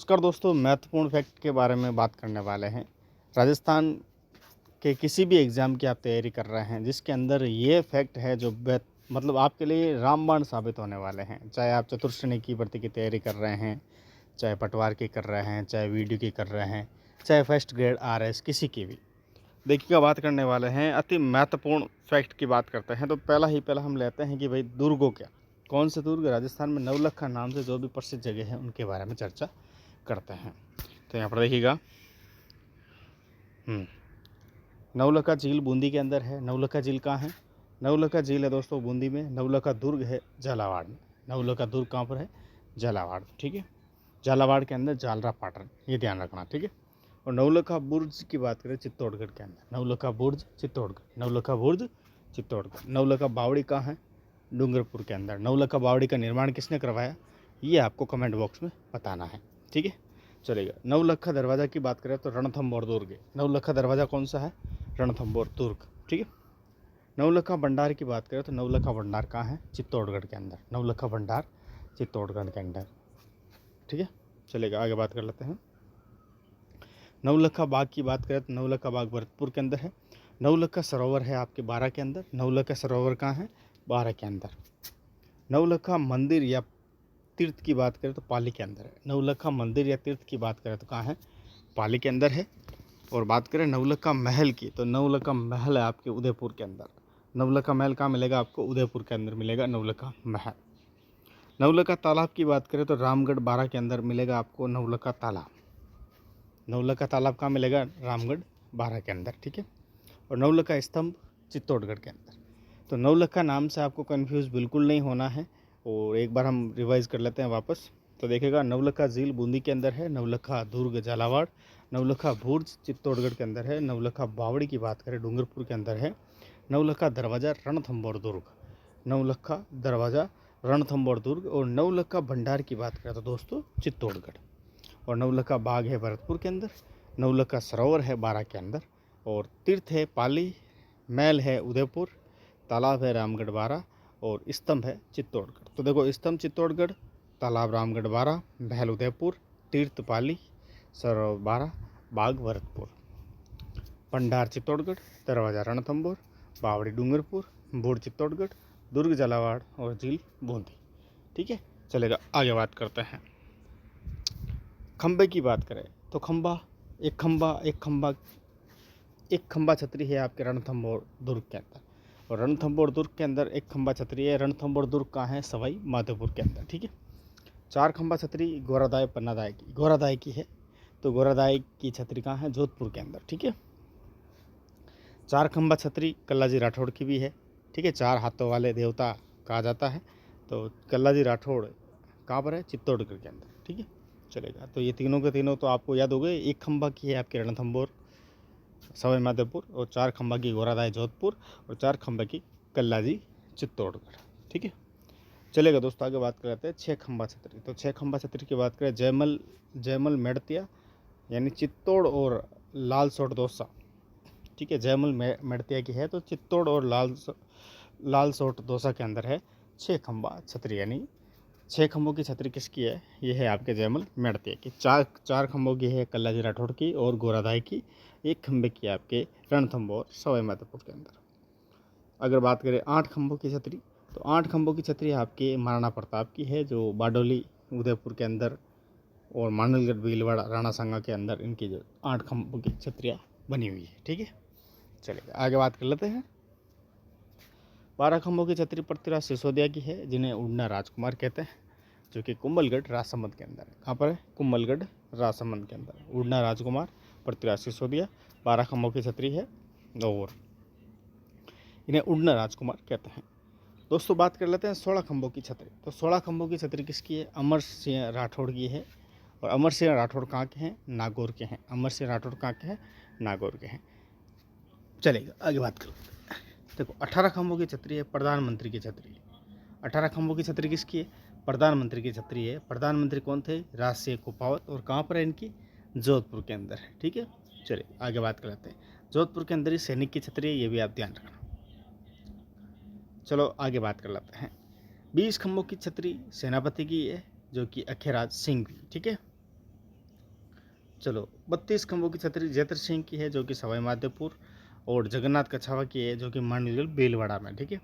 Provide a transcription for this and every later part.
नमस्कार दोस्तों, महत्वपूर्ण फैक्ट के बारे में बात करने वाले हैं। राजस्थान के किसी भी एग्ज़ाम की आप तैयारी कर रहे हैं जिसके अंदर ये फैक्ट है जो मतलब आपके लिए रामबाण साबित होने वाले हैं। चाहे आप चतुर्थ श्रेणी की भर्ती की तैयारी कर रहे हैं, चाहे पटवार की कर रहे हैं, चाहे वीडियो की कर रहे हैं, चाहे फर्स्ट ग्रेड आरएस किसी की भी। देखिएगा, बात करने वाले हैं अति महत्वपूर्ण फैक्ट की बात करते हैं। तो पहला हम लेते हैं कि भाई दुर्गों क्या, कौन से दुर्ग राजस्थान में नवलखा नाम से जो भी प्रसिद्ध जगह है उनके बारे में चर्चा करते हैं। तो यहाँ पर देखिएगा, नवलखा झील बूंदी के अंदर है। नवलखा झील कहाँ है? नवलखा झील है दोस्तों बूंदी में। नवलखा दुर्ग है झालावाड़ में। नवलखा दुर्ग कहाँ पर है? झालावाड़, ठीक है। झालावाड़ के अंदर जालरा पाटन, ये ध्यान रखना, ठीक है। और नवलखा बुर्ज की बात करें चित्तौड़गढ़ के अंदर, नवलखा बुर्ज चित्तौड़गढ़, नवलखा बुर्ज चित्तौड़गढ़। नवलखा बावड़ी कहाँ है? डूंगरपुर के अंदर। नवलखा बावड़ी का निर्माण किसने करवाया, ये आपको कमेंट बॉक्स में बताना है, ठीक है, चलेगा। नवलखा दरवाज़ा की बात करें तो रणथंभौर दुर्ग। नवलखा दरवाज़ा कौन सा है? रणथंभौर दुर्ग, ठीक है। नवलखा भंडार की बात करें तो नवलखा भंडार कहाँ है? चित्तौड़गढ़ के अंदर। नवलखा भंडार चित्तौड़गढ़ के अंदर, ठीक है, चलेगा। आगे बात कर लेते हैं। नवलखा बाग की बात करें तो नवलखा बाग भरतपुर के अंदर है। नवलखा सरोवर है आपके बारह के अंदर। नवलखा सरोवर कहाँ है? बारह के अंदर। नवलखा मंदिर या तीर्थ की बात करें तो पाली के अंदर है। नवलखा मंदिर या तीर्थ की बात करें तो कहाँ है? पाली के अंदर है। और बात करें नवलखा महल की तो नवलखा महल है आपके उदयपुर के अंदर। नवलखा महल कहाँ मिलेगा आपको? उदयपुर के अंदर मिलेगा नवलखा महल। नवलखा तालाब की बात करें तो रामगढ़ बारह के अंदर मिलेगा आपको नवलखा तालाब। नवलखा तालाब कहाँ मिलेगा? रामगढ़ बारह के अंदर, ठीक है। और नवलखा स्तंभ चित्तौड़गढ़ के अंदर। तो नवलखा नाम से आपको कंफ्यूज बिल्कुल नहीं होना है। और एक बार हम रिवाइज कर लेते हैं वापस। तो देखेगा, नवलखा झील बूंदी के अंदर है। नवलखा दुर्ग झालावाड़। नवलखा बुर्ज चित्तौड़गढ़ के अंदर है। नवलखा बावड़ी की बात करें डूंगरपुर के अंदर है। नवलखा दरवाज़ा रणथंभौर दुर्ग। नवलखा दरवाज़ा रणथंभौर दुर्ग। और नवलखा भंडार की बात करें तो दोस्तों चित्तौड़गढ़। और नवलखा बाग है भरतपुर के अंदर। नवलखा सरोवर है बारह के अंदर। और तीर्थ है पाली, महल है उदयपुर, तालाब है रामगढ़ बारह, और स्तंभ है चित्तौड़गढ़। तो देखो, स्तंभ चित्तौड़गढ़, तालाब रामगढ़ बारह, महल उदयपुर, तीर्थ पाली, सरोवर बारह, बाग भरतपुर, भंडार चित्तौड़गढ़, दरवाज़ा रणथंभौर, बावड़ी डूंगरपुर, बुर्ज चित्तौड़गढ़, दुर्ग झालावाड़ और झील बूंदी, ठीक है, चलेगा। आगे बात करते हैं। खंबे की बात करें तो एक खंबा छतरी है आपके रणथंभौर दुर्ग के अंदर। और रणथंभौर दुर्ग के अंदर एक खंबा छतरी है। रणथंभौर दुर्ग कहाँ है? सवाई माधोपुर के अंदर, ठीक है। चार खंबा छतरी गोरादाय पन्नादाय की है। तो गोरादाय की छतरी कहाँ है? जोधपुर के अंदर, ठीक है। चार खंबा छतरी कल्लाजी राठौड़ की भी है, ठीक है। चार हाथों वाले देवता कहा जाता है। तो कल्लाजी राठौड़ कहाँ पर है? चित्तौड़गढ़ के अंदर, ठीक है, चलेगा। तो ये तीनों के तीनों तो आपको याद हो गए। एक खंबा की है आपके रणथंभौर सवाई माधोपुर, और चार खंबा की गोरादाय जोधपुर, और चार खंबा की कल्लाजी चित्तौड़गढ़, ठीक है, चलेगा दोस्तों। आगे बात कर लेते हैं छः खंबा छतरी। तो छः खंबा छतरी की बात करें, जयमल मेड़तिया यानी चित्तौड़ और लालसोट दोसा, ठीक है। जयमल मेड़तिया की है तो चित्तौड़ और लालसोट दोसा के अंदर है छः खंबा छतरी। यानी छः खंभों की छतरी किसकी है? ये है आपके जयमल मेड़तिया की। चार खंभों की है कल्लाजी राठौड़ की और गोरादाई की। एक खंभे की आपके रणथंभौर सवाई माधोपुर के अंदर। अगर बात करें आठ खंभों की छतरी, तो आठ खंभों की छतरी आपके महाराणा प्रताप की है, जो बारडोली उदयपुर के अंदर और मांडलगढ़ भीलवाड़ा राणा सांगा के अंदर इनकी जो आठ खंभों की छतरियाँ बनी हुई है, ठीक है, चलिए आगे बात कर लेते हैं। 12 खंभों की छतरी पृथ्वीराज सिसोदिया की है, जिन्हें उड़ना राजकुमार कहते हैं, जो कि कुंभलगढ़ राजसमंद के अंदर है। कहाँ पर है? कुंभलगढ़ राजसमंद के अंदर उड़ना राजकुमार पृथ्वीराज सिसोदिया 12 खंभों की छतरी है और इन्हें उड़ना राजकुमार कहते हैं। दोस्तों बात कर लेते हैं 16 खंभों की छतरी। तो 16 खंभों की छतरी किसकी है? अमर सिंह राठौड़ की है। और अमर सिंह राठौड़ कहाँ के हैं? नागौर के हैं। अमर सिंह राठौड़ कहाँ के हैं? नागौर के हैं। चलेगा, आगे बात करो। देखो 18 खंभों की छतरी है प्रधानमंत्री की छतरी। 18 खंभों की छतरी किसकी है? प्रधानमंत्री की छतरी है। प्रधानमंत्री कौन थे? राज सिंह कुपावत। और कहाँ पर है इनकी? जोधपुर के अंदर है, ठीक है, चलिए आगे बात कर लेते हैं। जोधपुर के अंदर ही सैनिक की छतरी है, ये भी आप ध्यान रखना। चलो आगे बात कर लेते हैं। 20 खंभों की छतरी सेनापति की है, जो कि अखेराज सिंह भी, ठीक है। चलो 32 खंभों की छतरी जैतर सिंह की है जो कि सवाई माधोपुर, और जगन्नाथ कछावा की है जो कि मांडलगढ़ भीलवाड़ा में। ठीक है,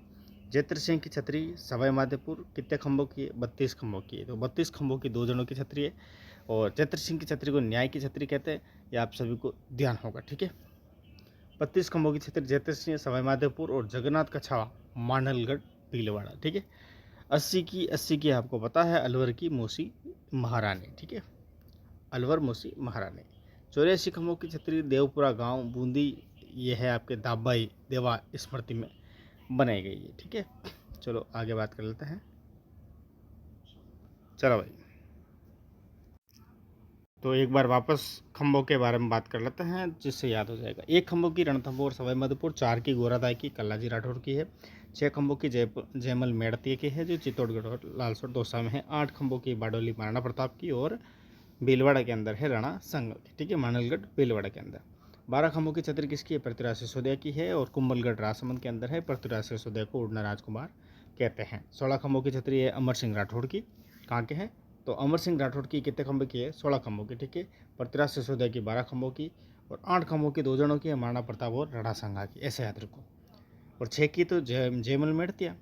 जैतर सिंह की छतरी सवाई माधोपुर कितने खंभों की है? 32 खंभों की है। तो 32 खंभों की 2 जनों की छतरी है। और जैतर सिंह की छतरी को न्याय की छतरी कहते हैं, ये आप सभी को ध्यान होगा। ठीक है, 32 खंभों की छतरी जैतर सिंह सवाई माधोपुर और जगन्नाथ कछावा मांडलगढ़ भीलवाड़ा। ठीक है, 80 की आपको पता है अलवर की मूसी महारानी। ठीक है, अलवर मूसी महारानी। 84 खंभों की छतरी देवपुरा गांव बूंदी, ये है आपके दाबाई देवा स्मृति में बनाई गई है। ठीक है, चलो आगे बात कर लेते हैं। चलो भाई, तो एक बार वापस खंभों के बारे में बात कर लेते हैं जिससे याद हो जाएगा। 1 खंभों की रणथंभौर सवाई माधोपुर, 4 की गोरादाई की कल्लाजी राठौर की है, 6 खंभों की जयमल मेड़ती की है जो चित्तौड़गढ़ और लालसोट दौसा में है, 8 खंभों की बाडोली महाराणा प्रताप की और भीलवाड़ा के अंदर है राणा संग की। ठीक है, मांडलगढ़ भीलवाड़ा के अंदर। 12 खंभों की छतरी किसकी है? पृथ्वीराज सिसोदिया की है और कुंभलगढ़ राजसमंद के अंदर है। पृथ्वीराज सिसोदिया को उड़ना राजकुमार कहते हैं। 16 खंभों की छतरी है अमर सिंह राठौड़ की, कहाँ के हैं? तो अमर सिंह राठौड़ की कितने खंभे की है? 16 खंभों की। ठीक है, पृथ्वीराज सिसोदिया की 12 खंभों की, और 8 खंभों की 2 जनों की है, महाराणा प्रताप और राणा संगा की, ऐसे याद रखो। और 6 की तो जयमल मेड़तिया,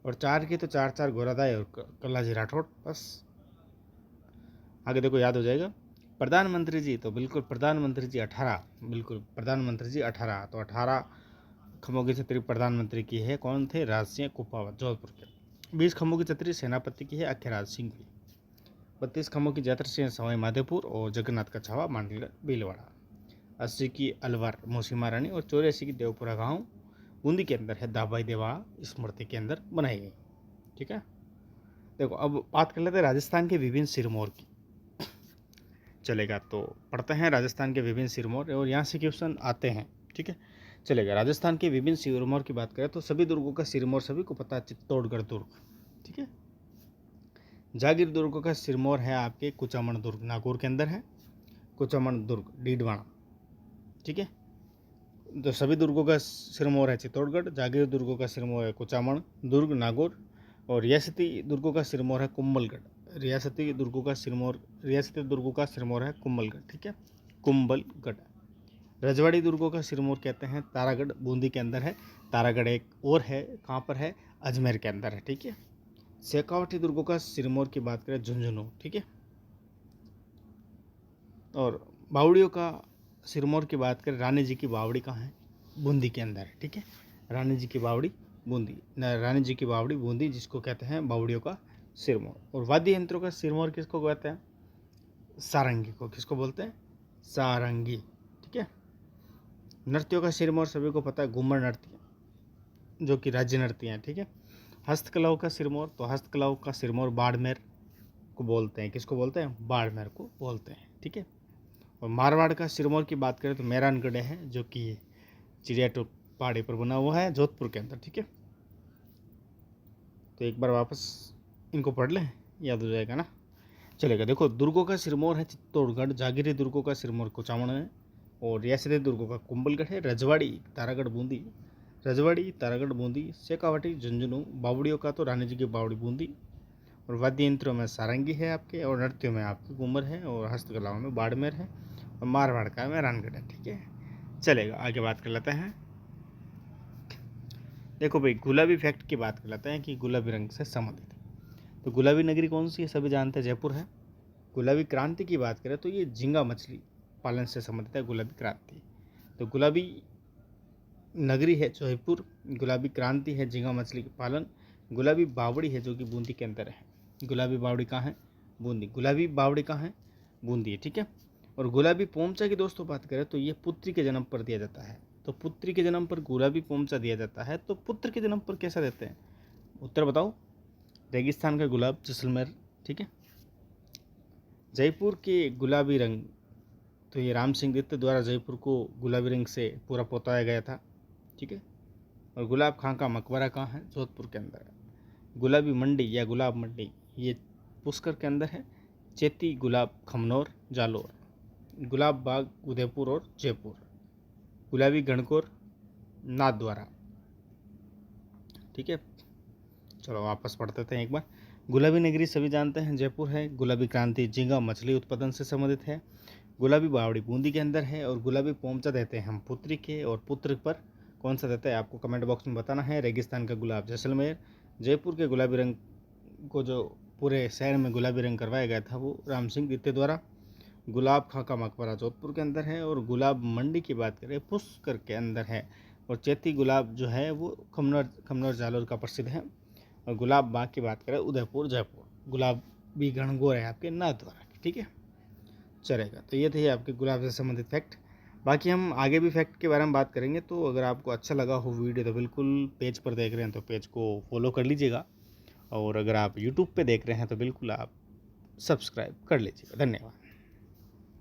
और 4 की तो 4 गोरादाई और कल्लाजी राठौड़। बस आगे देखो, याद हो जाएगा। प्रधानमंत्री जी, तो बिल्कुल प्रधानमंत्री जी 18, बिल्कुल प्रधानमंत्री जी 18, तो 18 खंभों की छतरी प्रधानमंत्री की है। कौन थे? राज सिंह कुपावत, जोधपुर के। 20 खंभों की छतरी सेनापति की है, अख्यराज सिंह की। 32 खंभों की जैतर सिंह सवाई माधोपुर और जगन्नाथ कछावा मांडलगढ़ भीलवाड़ा। 80 की अलवर मूसी महारानी, और 84 की देवपुरा गांव बूंदी के अंदर है दाबाई देवा स्मृति के अंदर बनाई गई। ठीक है, देखो अब बात कर लेते हैं राजस्थान के विभिन्न सिरमौर की। चलेगा, तो पढ़ते हैं राजस्थान के विभिन्न सिरमौर, और यहाँ से क्वेश्चन आते हैं। ठीक है, चलेगा। राजस्थान के विभिन्न सिरमौर की बात करें तो सभी दुर्गों का सिरमौर सभी को पता है, चित्तौड़गढ़ दुर्ग। ठीक है, जागीर दुर्गों का सिरमौर है आपके कुचामन दुर्ग, नागौर के अंदर है कुचामन दुर्ग, डीडवाना। ठीक है, तो सभी दुर्गों का सिरमौर है चित्तौड़गढ़, जागीर दुर्गों का सिरमौर है कुचामन दुर्ग नागौर, और रियासती दुर्गों का सिरमौर है कुंभलगढ़। रियासती दुर्गों का सिरमौर है कुंभलगढ़। ठीक है, कुंभलगढ़। रजवाड़ी दुर्गों का सिरमौर कहते हैं तारागढ़, बूंदी के अंदर है। तारागढ़ एक और है, कहाँ पर है? अजमेर के अंदर है। ठीक है, शेखावटी दुर्गों का सिरमौर की बात करें झुंझुनू। ठीक है, और बावड़ियों का सिरमौर की बात करें, रानी जी की बावड़ी कहाँ है? बूंदी के अंदर है। ठीक है, रानी जी की बावड़ी बूंदी, रानी जी की बावड़ी बूंदी, जिसको कहते हैं बावड़ियों का सिरमौर। और वाद्य यंत्रों का सिरमौर किसको कहते हैं? सारंगी को। किसको बोलते हैं? सारंगी। ठीक है, नृत्यों का सिरमौर सभी को पता है, घूमर नृत्य, जो कि राज्य नृत्य हैं। ठीक है, हस्तकलाओं का सिरमौर, तो हस्तकलाओं का सिरमौर बाड़मेर को बोलते हैं। किसको बोलते हैं? बाड़मेर को बोलते हैं। ठीक है, और मारवाड़ का सिरमौर की बात करें तो मेहरानगढ़ है, जो कि चिड़ियाटोप पहाड़ी पर बना हुआ है, जोधपुर के अंदर। ठीक है, तो एक बार वापस इनको पढ़ लें, याद हो जाएगा ना। चलेगा, देखो दुर्गों का सिरमौर है चित्तौड़गढ़, जागीरी दुर्गों का सिरमौर कुचामन है, और रियासती दुर्गों का कुंभलगढ़ है। रजवाड़ी तारागढ़ बूंदी, रजवाड़ी तारागढ़ बूंदी, शेखावटी झुंझुनू, बावड़ियों का तो रानी जी की बावड़ी बूंदी, और वाद्य यंत्रों में सारंगी है आपके, और नृत्यों में आपके घूमर है, और हस्तकलाओं में बाड़मेर है, और मारवाड़ का मेहरानगढ़ है। ठीक है, चलेगा, आगे बात कर लेते हैं। देखो भाई, गुलाबी फैक्ट की बात कर लेते हैं कि गुलाबी रंग से संबंधित है। तो गुलाबी नगरी कौन सी है? सभी जानते हैं, जयपुर है। गुलाबी क्रांति की बात करें तो ये झींगा मछली पालन से संबंधित है, गुलाबी क्रांति। तो गुलाबी नगरी है जयपुर, गुलाबी क्रांति है झींगा मछली पालन, गुलाबी बावड़ी है जो कि बूंदी के अंदर है। गुलाबी बावड़ी कहाँ है? बूंदी। गुलाबी बावड़ी कहाँ है? बूंदी है। ठीक है, और गुलाबी पोमचा की दोस्तों बात करें तो ये पुत्री के जन्म पर दिया जाता है। तो पुत्री के जन्म पर गुलाबी पोमचा दिया जाता है, तो पुत्र के जन्म पर कैसा देते हैं? उत्तर बताओ। रेगिस्तान का गुलाब, जैसलमेर। ठीक है, जयपुर के गुलाबी रंग, तो ये राम सिंह द्वितीय द्वारा जयपुर को गुलाबी रंग से पूरा पोताया गया था। ठीक है, और गुलाब खां का मकबरा कहाँ है? जोधपुर के अंदर है। गुलाबी मंडी या गुलाब मंडी, ये पुष्कर के अंदर है। चेती गुलाब खमनौर जालोर, गुलाब बाग उदयपुर और जयपुर, गुलाबी गणकोर नाथद्वारा। ठीक है, चलो वापस पढ़ते थे एक बार। गुलाबी नगरी सभी जानते हैं जयपुर है। गुलाबी क्रांति झींगा मछली उत्पादन से संबंधित है। गुलाबी बावड़ी बूंदी के अंदर है। और गुलाबी पोमचा देते हैं हम पुत्री के, और पुत्र पर कौन सा देता है आपको कमेंट बॉक्स में बताना है। रेगिस्तान का गुलाब जैसलमेर। जयपुर के गुलाबी रंग को जो पूरे शहर में गुलाबी रंग करवाया गया था वो राम सिंह द्वितीय द्वारा। गुलाब खां का मकबरा जोधपुर के अंदर है। और गुलाब मंडी की बात करें पुष्कर के अंदर है। और चैती गुलाब जो है वो खमनोर जालोर का प्रसिद्ध है। और गुलाब बाग की बात करें उदयपुर जयपुर। गुलाब भी गणगौर है आपके नाथद्वारा की, ठीक है, चलेगा। तो ये थे आपके गुलाब से संबंधित फैक्ट। बाकी हम आगे भी फैक्ट के बारे में बात करेंगे। तो अगर आपको अच्छा लगा हो वीडियो तो बिल्कुल पेज पर देख रहे हैं तो पेज को फॉलो कर लीजिएगा। और अगर आप यूट्यूब पे देख रहे हैं तो बिल्कुल आप सब्सक्राइब कर लीजिएगा। धन्यवाद।